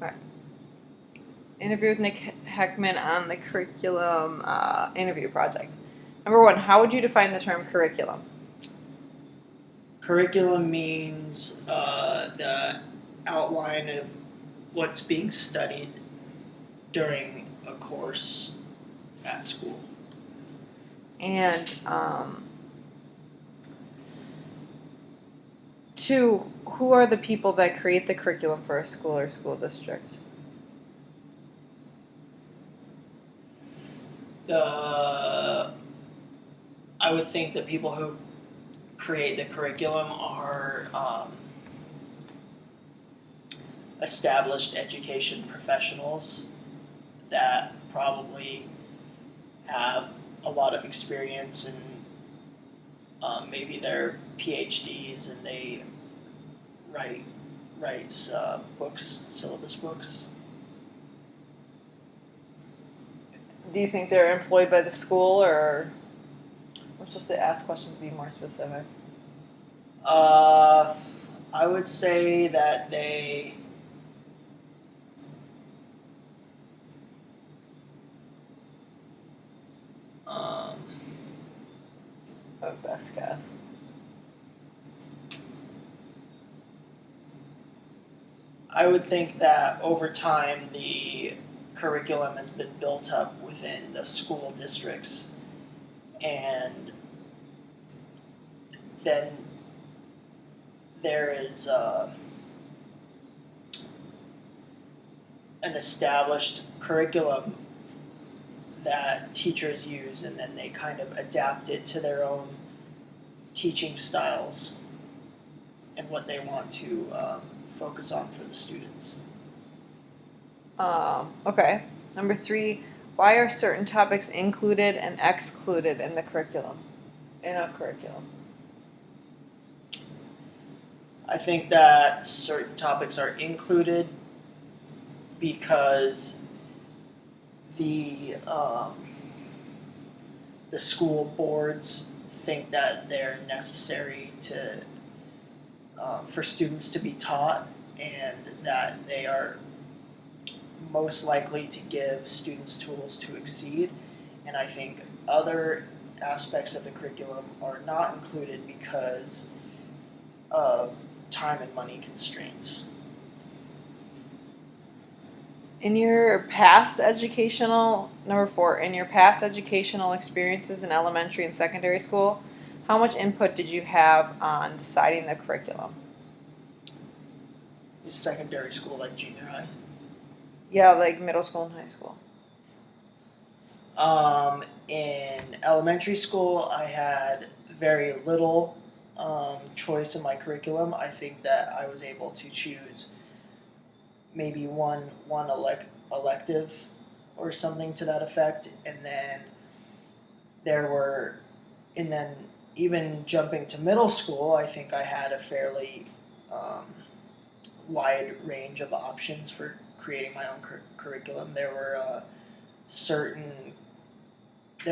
Okay. Interview with Nick Heckman on the curriculum interview project. Number 1, how would you define the term curriculum? Curriculum means the outline of what's being studied during a course at school. And 2, who are the people that create the curriculum for a school or school district? I would think the people who create the curriculum are established education professionals that probably have a lot of experience and maybe they're PhDs and they writes books, syllabus books. Do you think they're employed by the school, or we're supposed to ask questions to be more specific? I would say that they Best guess. I would think that over time the curriculum has been built up within the school districts, and then there is an established curriculum that teachers use, and then they kind of adapt it to their own teaching styles and what they want to focus on for the students. Okay. Number 3, why are certain topics included and excluded in the curriculum? In a curriculum. I think that certain topics are included because the school boards think that they're necessary to for students to be taught, and that they are most likely to give students tools to exceed. And I think other aspects of the curriculum are not included because of time and money constraints. In your past educational, number 4, in your past educational experiences in elementary and secondary school, how much input did you have on deciding the curriculum? Is secondary school like junior high? Yeah, like middle school and high school. In elementary school, I had very little choice in my curriculum. I think that I was able to choose maybe one elective or something to that effect, and then even jumping to middle school, I think I had a fairly wide range of options for creating my own curriculum. There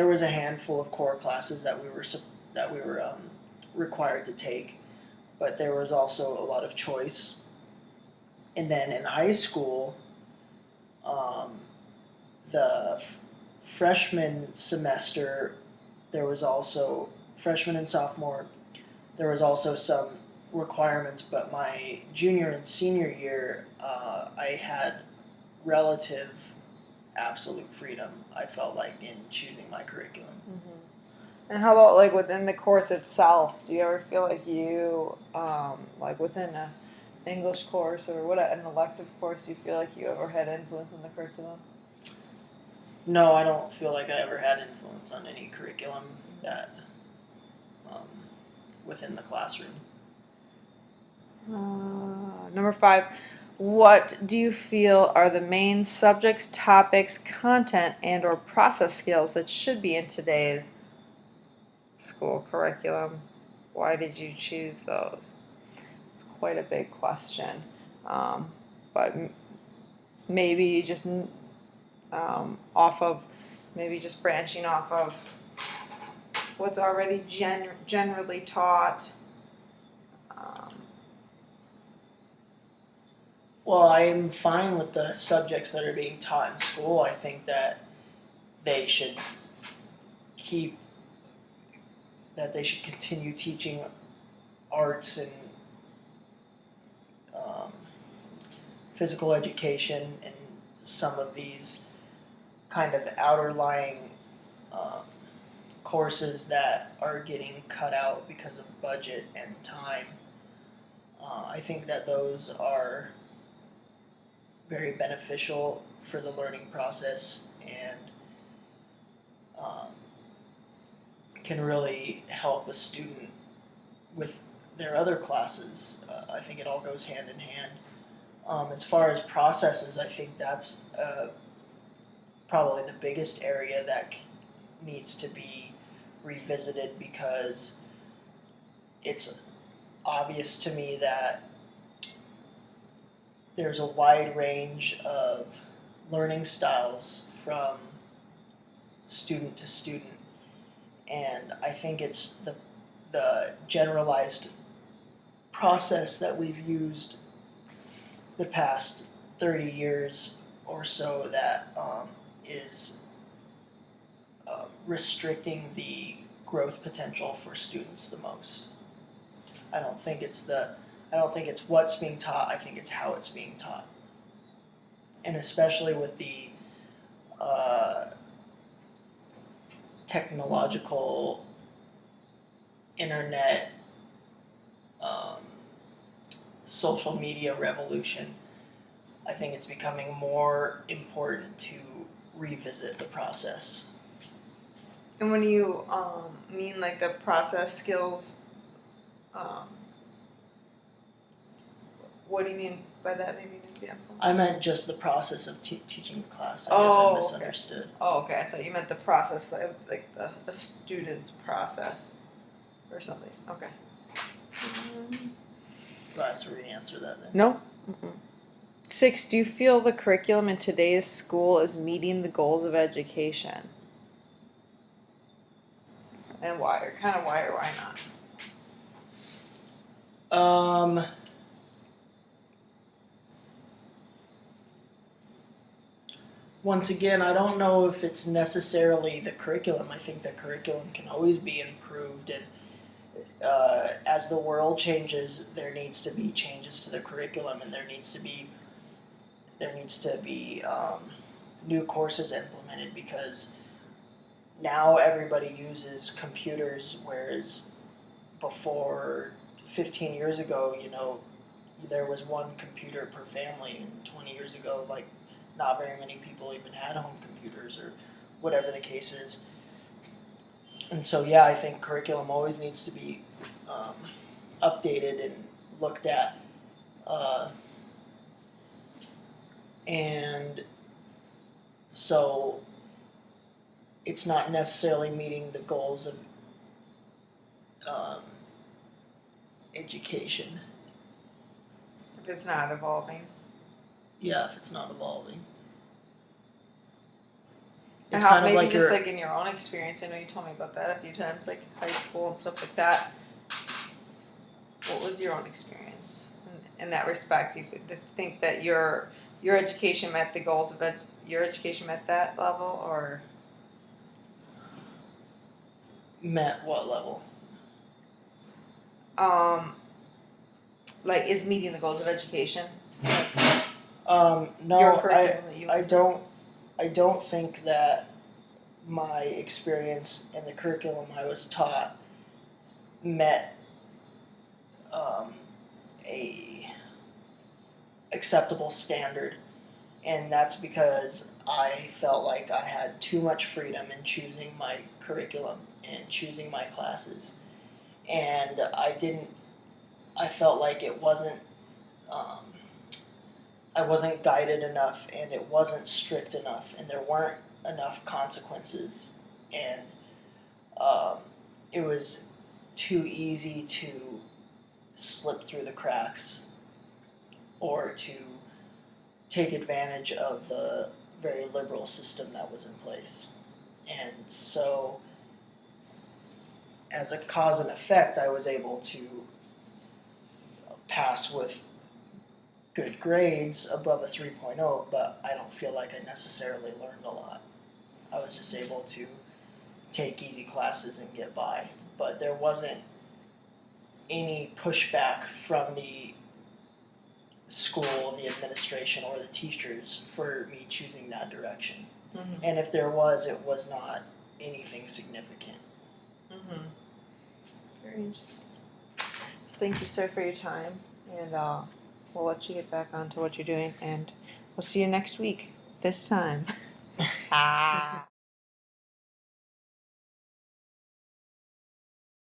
was a handful of core classes that we were required to take, but there was also a lot of choice. And then in high school, the freshman semester, there was also freshman and sophomore. There was also some requirements, but my junior and senior year, I had relative absolute freedom. I felt like in choosing my curriculum. And how about like within the course itself? Do you ever feel like you, like within a English course or what an elective course, do you feel like you ever had influence on the curriculum? No, I don't feel like I ever had influence on any curriculum that within the classroom. Number 5, what do you feel are the main subjects, topics, content, and or process skills that should be in today's school curriculum? Why did you choose those? It's quite a big question, but maybe just off of, maybe just branching off of what's already generally taught. Well, I'm fine with the subjects that are being taught in school. I think that they should keep, that they should continue teaching arts and um, physical education and some of these kind of outer lying um, courses that are getting cut out because of budget and time. I think that those are very beneficial for the learning process and um, can really help a student with their other classes. I think it all goes hand in hand. As far as processes, I think that's probably the biggest area that needs to be revisited because it's obvious to me that there's a wide range of learning styles from student to student, and I think it's the generalized process that we've used the past 30 years or so that is restricting the growth potential for students the most. I don't think it's what's being taught. I think it's how it's being taught, and especially with the technological internet social media revolution, I think it's becoming more important to revisit the process. And when you mean like the process skills, what do you mean by that? Maybe an example. I meant just the process of teaching the class. I Oh, guess I okay. misunderstood. Oh, okay. I thought you meant the process, like the student's process, or something. Okay. Do I have to re-answer that then? No. Mm-mm. 6. Do you feel the curriculum in today's school is meeting the goals of education? And why? Or kind of why or why not? Once again, I don't know if it's necessarily the curriculum. I think the curriculum can always be improved, and as the world changes, there needs to be changes to the curriculum, and there needs to be new courses implemented because now everybody uses computers, whereas before 15 years ago, there was one computer per family, and 20 years ago, like, not very many people even had home computers or whatever the case is. And so, yeah, I think curriculum always needs to be updated and looked at. And so it's not necessarily meeting the goals of education. If it's not evolving. Yeah, if it's not evolving. And It's how, kind of maybe like just your, like in your own experience, I know you told me about that a few times, like high school and stuff like that. What was your own experience in that respect? Do you think that your education met the goals of your education met that level, or met what level? like is meeting the goals of education? No, Your curriculum that you I don't think that my experience in the curriculum I was taught met a acceptable standard, and that's because I felt like I had too much freedom in choosing my curriculum and choosing my classes, and I felt like it wasn't I wasn't guided enough, and it wasn't strict enough, and there weren't enough consequences, and it was too easy to slip through the cracks or to take advantage of the very liberal system that was in place. And so, as a cause and effect, I was able to pass with good grades above a 3.0, but I don't feel like I necessarily learned a lot. I was just able to take easy classes and get by, but there wasn't any pushback from the school, the administration, or the teachers for me choosing that direction. Mm-hmm. And if there was, it was not anything significant. Mm-hmm. Very nice. Thank you, sir, for your time, and we'll let you get back on to what you're doing, and we'll see you next week. This time. Ah.